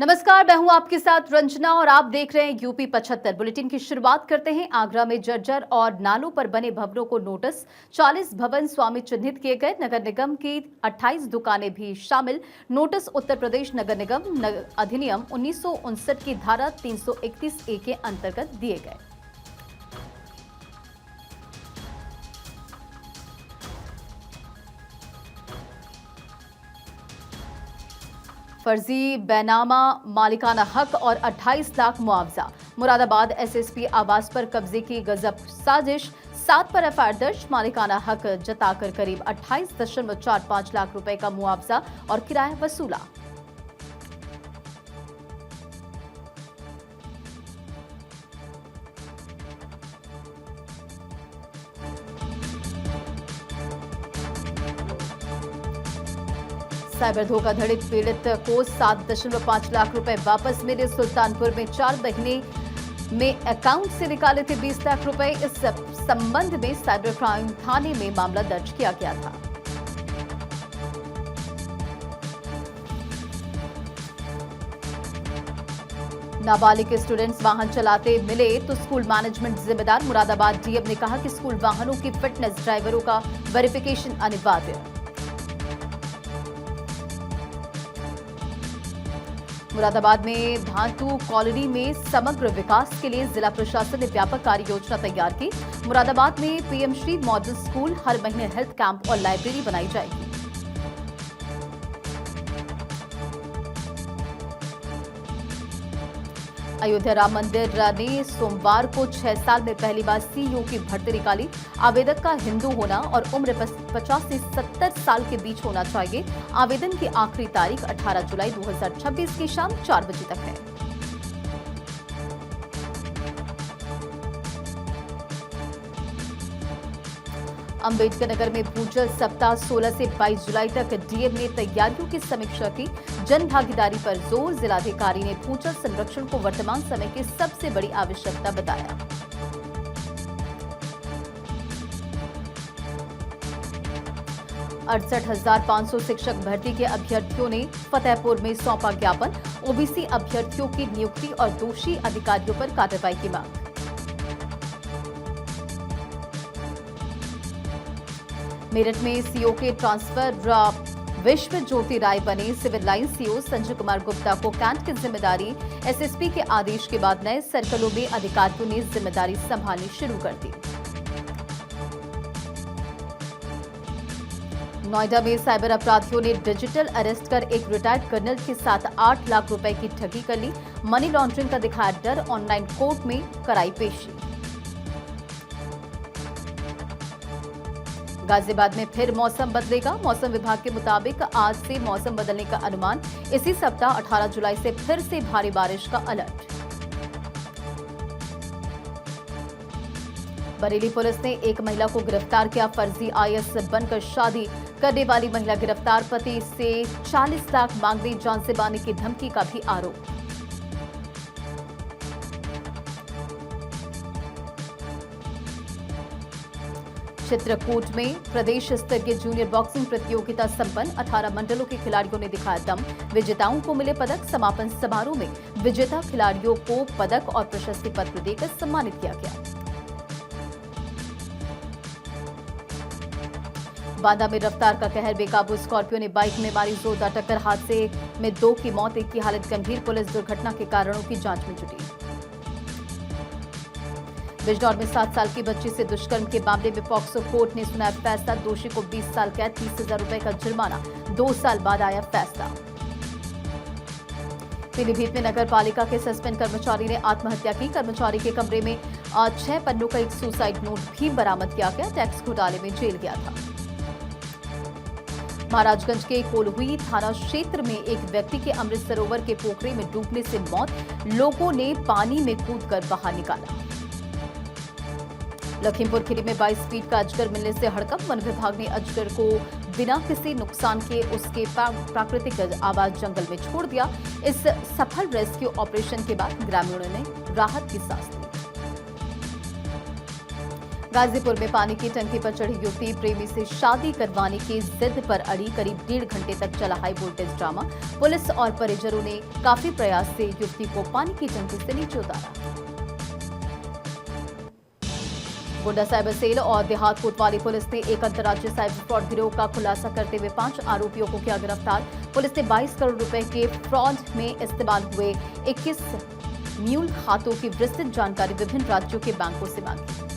नमस्कार, मैं हूं आपके साथ रंजना और आप देख रहे हैं यूपी 75। बुलेटिन की शुरुआत करते हैं। आगरा में जर्जर और नालों पर बने भवनों को नोटिस, 40 भवन स्वामी चिन्हित किए गए। नगर निगम की 28 दुकानें भी शामिल। नोटिस उत्तर प्रदेश नगर निगम अधिनियम 1959 की धारा 331A के अंतर्गत दिए गए। फर्जी बैनामा मालिकाना हक और 28 लाख मुआवजा। मुरादाबाद एसएसपी आवास पर कब्जे की गजब साजिश, 7 पर एफआईआर दर्ज। मालिकाना हक जताकर करीब 28.45 लाख रुपए का मुआवजा और किराया वसूला। साइबर धोखाधड़ी पीड़ित को 7.5 लाख रुपए वापस मिले। सुल्तानपुर में 4 महीने में अकाउंट से निकाले थे 20 लाख रुपए। इस संबंध में साइबर क्राइम थाने में मामला दर्ज किया गया था। नाबालिग स्टूडेंट्स वाहन चलाते मिले तो स्कूल मैनेजमेंट जिम्मेदार। मुरादाबाद डीएम ने कहा कि स्कूल वाहनों की फिटनेस ड्राइवरों का वेरिफिकेशन अनिवार्य। मुरादाबाद में भांटू कॉलोनी में समग्र विकास के लिए जिला प्रशासन ने व्यापक कार्य योजना तैयार की। मुरादाबाद में पीएम श्री मॉडल स्कूल, हर महीने हेल्थ कैंप और लाइब्रेरी बनाई जाएगी। अयोध्या राम मंदिर ने सोमवार को 6 साल में पहली बार सीईओ की भर्ती निकाली। आवेदक का हिंदू होना और उम्र 50 से 70 साल के बीच होना चाहिए। आवेदन की आखिरी तारीख 18 जुलाई 2026 की शाम 4 बजे तक है। अंबेडकर नगर में भूजल सप्ताह 16 से 22 जुलाई तक। डीएम ने तैयारियों की समीक्षा की। जन भागीदारी पर जोर। जिलाधिकारी ने भूजल संरक्षण को वर्तमान समय की सबसे बड़ी आवश्यकता बताया। 68,500 शिक्षक भर्ती के अभ्यर्थियों ने फतेहपुर में सौंपा ज्ञापन। ओबीसी अभ्यर्थियों की नियुक्ति और दोषी अधिकारियों पर कार्रवाई की मांग। मेरठ में सीओ के ट्रांसफर विश्व ज्योति राय बने। Civil line CO Sanjay Kumar Gupta को कैंट की जिम्मेदारी। एसएसपी के आदेश के बाद नए सर्कलों में अधिकारियों ने जिम्मेदारी संभालनी शुरू कर दी। नोएडा में साइबर अपराधियों ने डिजिटल अरेस्ट कर एक रिटायर्ड कर्नल के साथ 8 लाख रुपए की ठगी कर ली। मनी लॉन्ड्रिंग का दिखाया डर। ऑनलाइन कोर्ट में कराई पेशी। गाजियाबाद में फिर मौसम बदलेगा। मौसम विभाग के मुताबिक आज से मौसम बदलने का अनुमान। इसी सप्ताह 18 जुलाई से फिर से भारी बारिश का अलर्ट। बरेली पुलिस ने एक महिला को गिरफ्तार किया। फर्जी आईएएस बनकर शादी करने वाली महिला गिरफ्तार। पति से 40 लाख मांगने, जान से मारने की धमकी का भी आरोप। चित्रकूट में प्रदेश स्तरीय जूनियर बॉक्सिंग प्रतियोगिता संपन्न। 18 मंडलों के खिलाड़ियों ने दिखाया दम। विजेताओं को मिले पदक। समापन समारोह में विजेता खिलाड़ियों को पदक और प्रशस्ति पत्र देकर सम्मानित किया गया। बांदा में रफ्तार का कहर। बेकाबू स्कॉर्पियो ने बाइक में मारी जोरदार टक्कर। हादसे में 2 की मौत, 1 की हालत गंभीर। पुलिस दुर्घटना के कारणों की जांच में जुटी। बिजनौर में 7 साल की बच्ची से दुष्कर्म के मामले में पॉक्सो कोर्ट ने सुनाया फैसला। दोषी को 20 साल कैद, 30,000 रुपए का जुर्माना। 2 साल बाद आया फैसला। पीलीभीत में नगर पालिका के सस्पेंड कर्मचारी ने आत्महत्या की। कर्मचारी के कमरे में 6 पन्नों का एक सुसाइड नोट भी बरामद किया गया। टैक्स घोटाले में जेल गया था। महाराजगंज के कोल्हुई थाना क्षेत्र में एक व्यक्ति के अमृत सरोवर के पोखरे में डूबने से मौत। लोगों ने पानी में कूदकर बाहर निकाला। लखीमपुर खीरी में 22 फीट का अजगर मिलने से हड़कंप। वन विभाग ने अजगर को बिना किसी नुकसान के उसके प्राकृतिक आवास जंगल में छोड़ दिया। इस सफल रेस्क्यू ऑपरेशन के बाद ग्रामीणों ने राहत की सांस ली। गाजीपुर में पानी की टंकी पर चढ़ी युवती प्रेमी से शादी करवाने की जिद पर अड़ी। करीब 1.5 घंटे तक चला हाई वोल्टेज ड्रामा। पुलिस और परिजनों ने काफी प्रयास से युवती को पानी की टंकी से नीचे उतारा। गोड्डा साइबर सेल और देहात कोतवाली पुलिस ने एक अंतर्राज्यीय साइबर फ्रॉड गिरोह का खुलासा करते हुए 5 आरोपियों को किया गिरफ्तार। पुलिस ने 22 करोड़ रुपए के फ्रॉड में इस्तेमाल हुए 21 म्यूल खातों की विस्तृत जानकारी विभिन्न राज्यों के बैंकों से मांगी।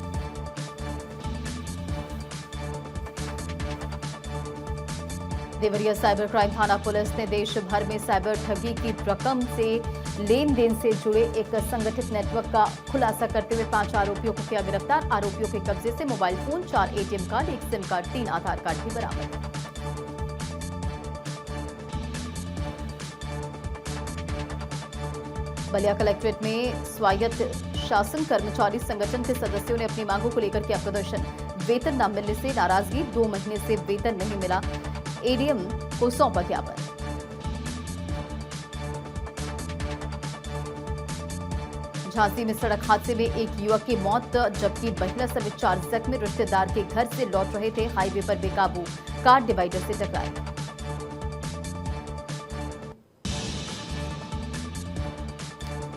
देवरिया साइबर क्राइम थाना पुलिस ने देश भर में साइबर ठगी की रकम से लेन देन से जुड़े एक संगठित नेटवर्क का खुलासा करते हुए 5 आरोपियों को किया गिरफ्तार। आरोपियों के कब्जे से mobile phone, 4 ATM card, 1 SIM card, 3 आधार कार्ड भी बरामद। बलिया कलेक्ट्रेट में स्वायत्त शासन कर्मचारी संगठन के सदस्यों ने अपनी मांगों को लेकर किया प्रदर्शन। वेतन न मिलने से नाराजगी, 2 महीने से वेतन नहीं मिला, एडीएम को सौंपा ज्ञापन। झांसी में सड़क हादसे में एक युवक की मौत जबकि महिला समेत 4 जख्मी। रिश्तेदार के घर से लौट रहे थे, हाईवे पर बेकाबू कार डिवाइडर से टकराई।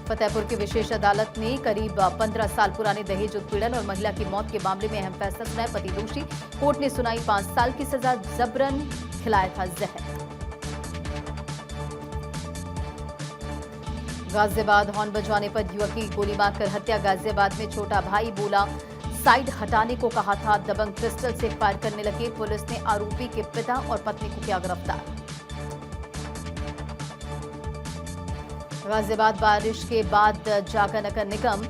फतेहपुर की विशेष अदालत ने करीब 15 साल पुराने दहेज उत्पीड़न और महिला की मौत के मामले में अहम फैसला सुनाया। पति दोषी, कोर्ट ने सुनाई 5 साल की सजा, जबरन खिलाया था जहर। गाजियाबाद हॉर्न बजाने पर युवक की गोली मारकर हत्या। गाजियाबाद में छोटा भाई बोला साइड हटाने को कहा था, दबंग पिस्टल से फायर करने लगे। पुलिस ने आरोपी के पिता और पत्नी को किया गिरफ्तार। गाजियाबाद बारिश के बाद जागा नगर निगम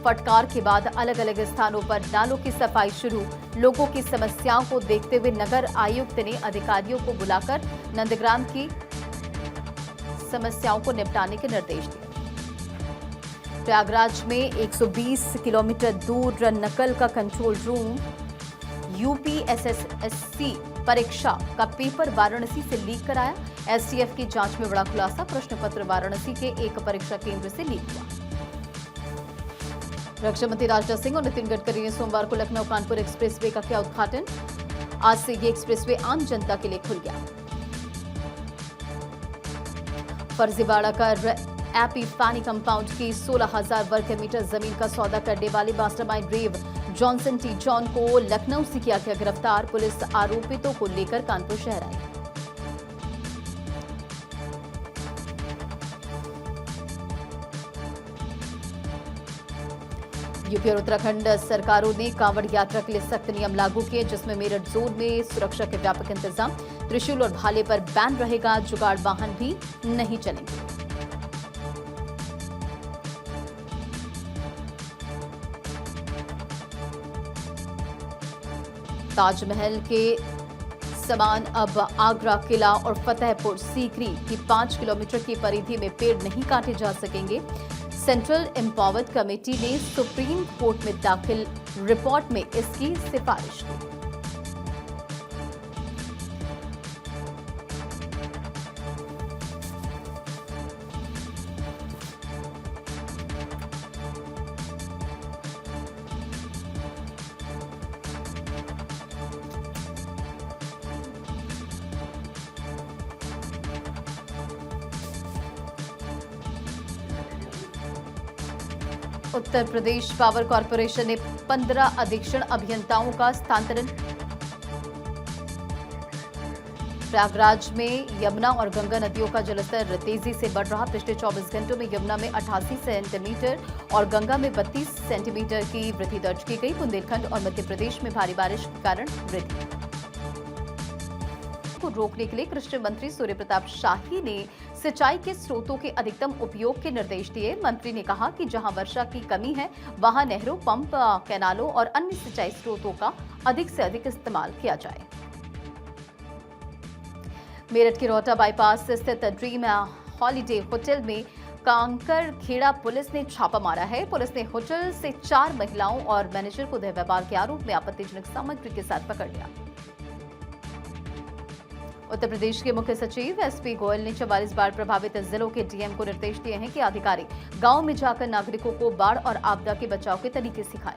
फटकार के बाद अलग अलग स्थानों पर नालों की सफाई शुरू। लोगों की समस्याओं को देखते हुए नगर आयुक्त ने अधिकारियों को बुलाकर नंदग्राम की समस्याओं को निपटाने के निर्देश दिए। प्रयागराज में 120 किलोमीटर दूर नकल का कंट्रोल रूम। यूपीएसएससी परीक्षा का पेपर वाराणसी से लीक कराया। एसटीएफ की जांच में बड़ा खुलासा, प्रश्न पत्र वाराणसी के एक परीक्षा केंद्र से लीक हुआ। रक्षा मंत्री राजनाथ सिंह और नितिन गडकरी ने सोमवार को लखनऊ कानपुर एक्सप्रेसवे का किया उद्घाटन। आज से ये एक्सप्रेसवे आम जनता के लिए खुल गया। फर्जीवाड़ा कर एपी फैनी कंपाउंड की 16,000 वर्ग मीटर जमीन का सौदा करने वाले मास्टरमाइंड रेव जॉनसन टी जॉन को लखनऊ से किया गया गिरफ्तार। पुलिस आरोपितों को लेकर कानपुर शहर आई। यूपी और उत्तराखंड सरकारों ने कांवड़ यात्रा के लिए सख्त नियम लागू किए, जिसमें मेरठ जोन में सुरक्षा के व्यापक इंतजाम। त्रिशूल और भाले पर बैन रहेगा, जुगाड़ वाहन भी नहीं चलेंगे। ताजमहल के समान अब आगरा किला और फतेहपुर सीकरी की 5 किलोमीटर की परिधि में पेड़ नहीं काटे जा सकेंगे। सेंट्रल एम्पावर्ड कमेटी ने सुप्रीम कोर्ट में दाखिल रिपोर्ट में इसकी सिफारिश की। उत्तर प्रदेश पावर कॉर्पोरेशन ने 15 अधीक्षण अभियंताओं का स्थानांतरण। प्रयागराज में यमुना और गंगा नदियों का जलस्तर तेजी से बढ़ रहा। पिछले 24 घंटों में यमुना में 88 सेंटीमीटर और गंगा में 32 सेंटीमीटर की वृद्धि दर्ज की गई। बुंदेलखंड और मध्य प्रदेश में भारी बारिश के कारण वृद्धि को रोकने के लिए कृषि मंत्री सूर्य प्रताप शाही ने सिंचाई के स्रोतों के अधिकतम उपयोग के निर्देश दिए। मंत्री ने कहा कि जहां वर्षा की कमी है वहां नहरों, पंप, कैनालों और अन्य सिंचाई स्रोतों का अधिक से अधिक इस्तेमाल किया जाए। मेरठ के रोहटा बाईपास स्थित ड्रीम हॉलीडे होटल में कांकर खेड़ा पुलिस ने छापा मारा है। पुलिस ने होटल से 4 महिलाओं और मैनेजर को देह व्यापार के आरोप में आपत्तिजनक सामग्री के साथ पकड़ लिया। उत्तर प्रदेश के मुख्य सचिव एसपी गोयल ने 44 बाढ़ प्रभावित जिलों के डीएम को निर्देश दिए हैं कि अधिकारी गांव में जाकर नागरिकों को बाढ़ और आपदा के बचाव के तरीके सिखाएं।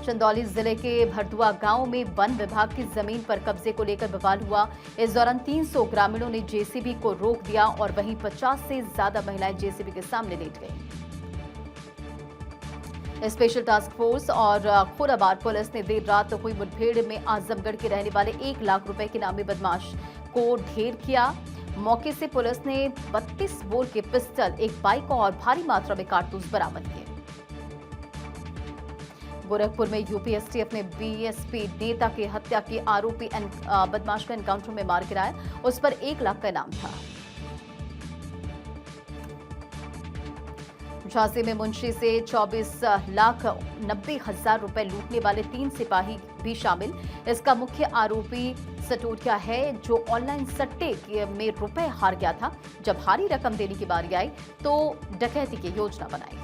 चंदौली जिले के भरदुआ गांव में वन विभाग की जमीन पर कब्जे को लेकर बवाल हुआ। इस दौरान 300 ग्रामीणों ने जेसीबी को रोक दिया और वहीं 50 से ज्यादा महिलाएं जेसीबी के सामने लेट गईं। स्पेशल टास्क फोर्स और खोराबाद पुलिस ने देर रात हुई मुठभेड़ में आजमगढ़ के रहने वाले 1 लाख रुपए के नामी बदमाश को ढेर किया। मौके से पुलिस ने 32 बोर के पिस्टल, एक बाइक और भारी मात्रा में कारतूस बरामद किए। गोरखपुर में यूपी एसटीएफ ने बीएसपी नेता की हत्या के आरोपी बदमाश को एनकाउंटर में मार गिराया। उस पर 1 लाख का इनाम था। झांसी में मुंशी से 24,90,000 रुपए लूटने वाले 3 सिपाही भी शामिल। इसका मुख्य आरोपी सटोरिया है, जो ऑनलाइन सट्टे में रुपए हार गया था। जब भारी रकम देने की बारी आई तो डकैती की योजना बनाई।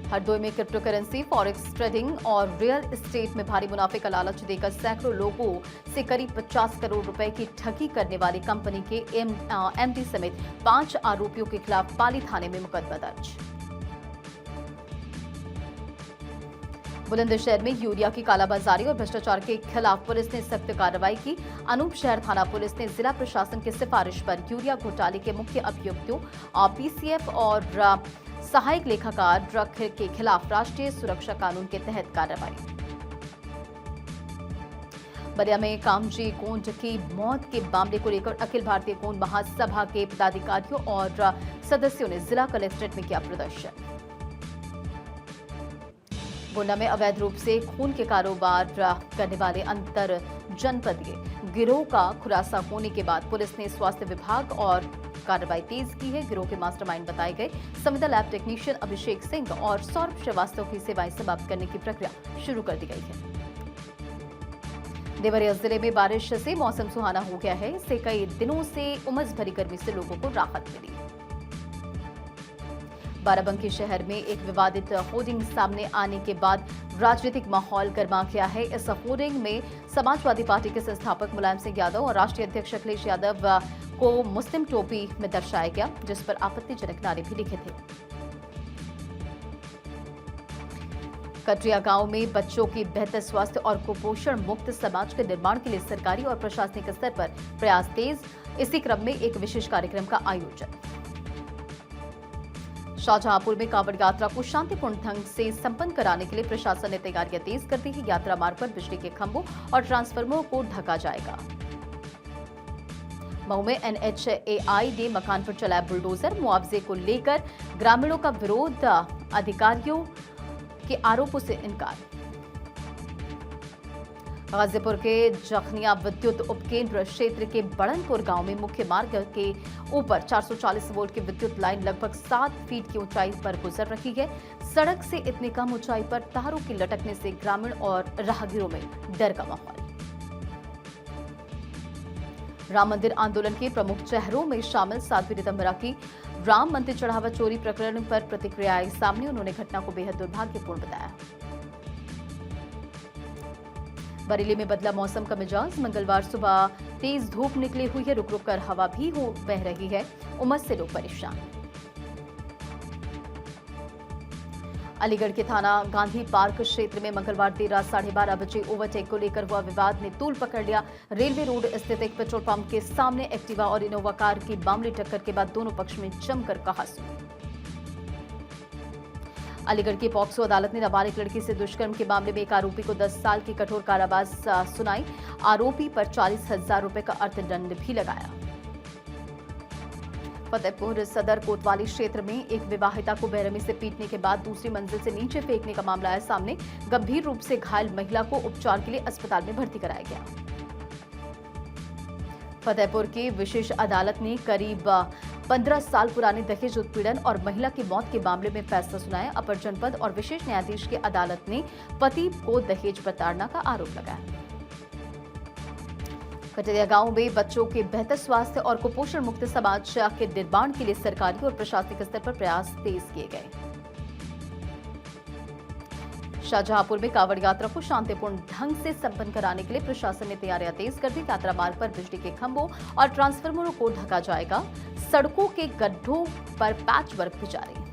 हरदोई में क्रिप्टो करेंसी, फॉरेक्स ट्रेडिंग और रियल एस्टेट में भारी मुनाफे का लालच देकर सैकड़ों लोगों से करीब 50 करोड़ रुपए की ठगी करने वाली कंपनी के एमडी समेत 5 आरोपियों के खिलाफ पाली थाने में मुकदमा दर्ज। बुलंदशहर में यूरिया की कालाबाजारी और भ्रष्टाचार के खिलाफ पुलिस ने सख्त कार्रवाई की। अनूपशहर थाना पुलिस ने जिला प्रशासन की सिफारिश पर यूरिया घोटाले के मुख्य अभियुक्तों पीसीएफ और सहायक लेखाकार ड्रग के खिलाफ राष्ट्रीय सुरक्षा कानून के तहत कार्रवाई। बलिया में कामजी कोंड की मौत के मामले को लेकर अखिल भारतीय कोंड महासभा के पदाधिकारियों और सदस्यों ने जिला कलेक्ट्रेट में किया प्रदर्शन। गोंडा में अवैध रूप से खून के कारोबार करने वाले अंतर जनपदीय गिरोह का खुलासा होने के बाद पुलिस ने स्वास्थ्य विभाग और कार्रवाई तेज की है। गिरोह के मास्टरमाइंड बताए गए संविदा लैब टेक्नीशियन अभिषेक सिंह और सौरभ श्रीवास्तव की सेवाएं समाप्त करने की प्रक्रिया शुरू कर दी गई है। देवरिया जिले में बारिश से मौसम सुहाना हो गया है। इससे कई दिनों से उमस भरी गर्मी से लोगों को राहत मिली। बाराबंकी शहर में एक विवादित होर्डिंग सामने आने के बाद राजनीतिक माहौल गर्मा गया है। इस होर्डिंग में समाजवादी पार्टी के संस्थापक मुलायम सिंह यादव और राष्ट्रीय अध्यक्ष अखिलेश यादव को मुस्लिम टोपी में दर्शाया गया, जिस पर आपत्तिजनक नारे भी लिखे थे। कटरिया गांव में बच्चों की बेहतर स्वास्थ्य और कुपोषण मुक्त समाज के निर्माण के लिए सरकारी और प्रशासनिक स्तर पर प्रयास तेज। इसी क्रम में एक विशेष कार्यक्रम का आयोजन। शाहजहांपुर में कांवड़ यात्रा को शांतिपूर्ण ढंग से संपन्न कराने के लिए प्रशासन ने तैयारियां तेज कर दी है। यात्रा मार्ग पर बिजली के खंभों और ट्रांसफार्मरों को ढका जाएगा। मऊ में एनएचएआई ने मकान पर चलाया बुलडोजर। मुआवजे को लेकर ग्रामीणों का विरोध, अधिकारियों के आरोपों से इनकार। गाजीपुर के जखनिया विद्युत उपकेंद्र क्षेत्र के बड़नपुर गांव में मुख्य मार्ग के ऊपर 440 वोल्ट की विद्युत लाइन लगभग 7 फीट की ऊंचाई पर गुजर रही है। सड़क से इतनी कम ऊंचाई पर तारों की लटकने से ग्रामीण और राहगीरों में डर का माहौल। राम मंदिर आंदोलन के प्रमुख चेहरों में शामिल साध्वी ऋतंभरा की राम मंदिर चढ़ावा चोरी प्रकरण पर प्रतिक्रिया आई सामने। उन्होंने घटना को बेहद दुर्भाग्यपूर्ण बताया। बरेली में बदला मौसम का मिजाज। मंगलवार सुबह तेज धूप निकली हुई है, रुक रुक कर हवा भी बह रही है। उमस से लोग परेशान। अलीगढ़ के थाना गांधी पार्क क्षेत्र में मंगलवार देर रात 12:30 बजे ओवरटेक को लेकर हुआ विवाद ने तूल पकड़ लिया। रेलवे रोड स्थित एक पेट्रोल पंप के सामने एक्टिवा और इनोवा कार की मामूली टक्कर के बाद दोनों पक्ष में जमकर कहासुनी। अलीगढ़ की पॉक्सो अदालत ने नाबालिग लड़की से दुष्कर्म के मामले में एक आरोपी को 10 साल की कठोर कारावास सुनाई। आरोपी पर 40,000 रुपए का अर्थदंड भी लगाया। फतेहपुर सदर कोतवाली क्षेत्र में एक विवाहिता को बेरहमी से पीटने के बाद दूसरी मंजिल से नीचे फेंकने का मामला आया सामने। गंभीर रूप से घायल महिला को उपचार के लिए अस्पताल में भर्ती कराया गया। फतेहपुर की विशेष अदालत ने करीब 15 साल पुराने दहेज उत्पीड़न और महिला की मौत के मामले में फैसला सुनाया। अपर जनपद और विशेष न्यायाधीश की अदालत ने पति को दहेज प्रताड़ना का आरोप लगाया। कटरिया गांव में बच्चों के बेहतर स्वास्थ्य और कुपोषण मुक्त समाज के निर्माण के लिए सरकारी और प्रशासनिक स्तर पर प्रयास तेज किए गए। शाहजहांपुर में कांवड़ यात्रा को शांतिपूर्ण ढंग से संपन्न कराने के लिए प्रशासन ने तैयारियां तेज कर दी। यात्रा मार्ग पर बिजली के खंभों और ट्रांसफार्मरों को ढका जाएगा। सड़कों के गड्ढों पर पैच वर्क भी जारी है।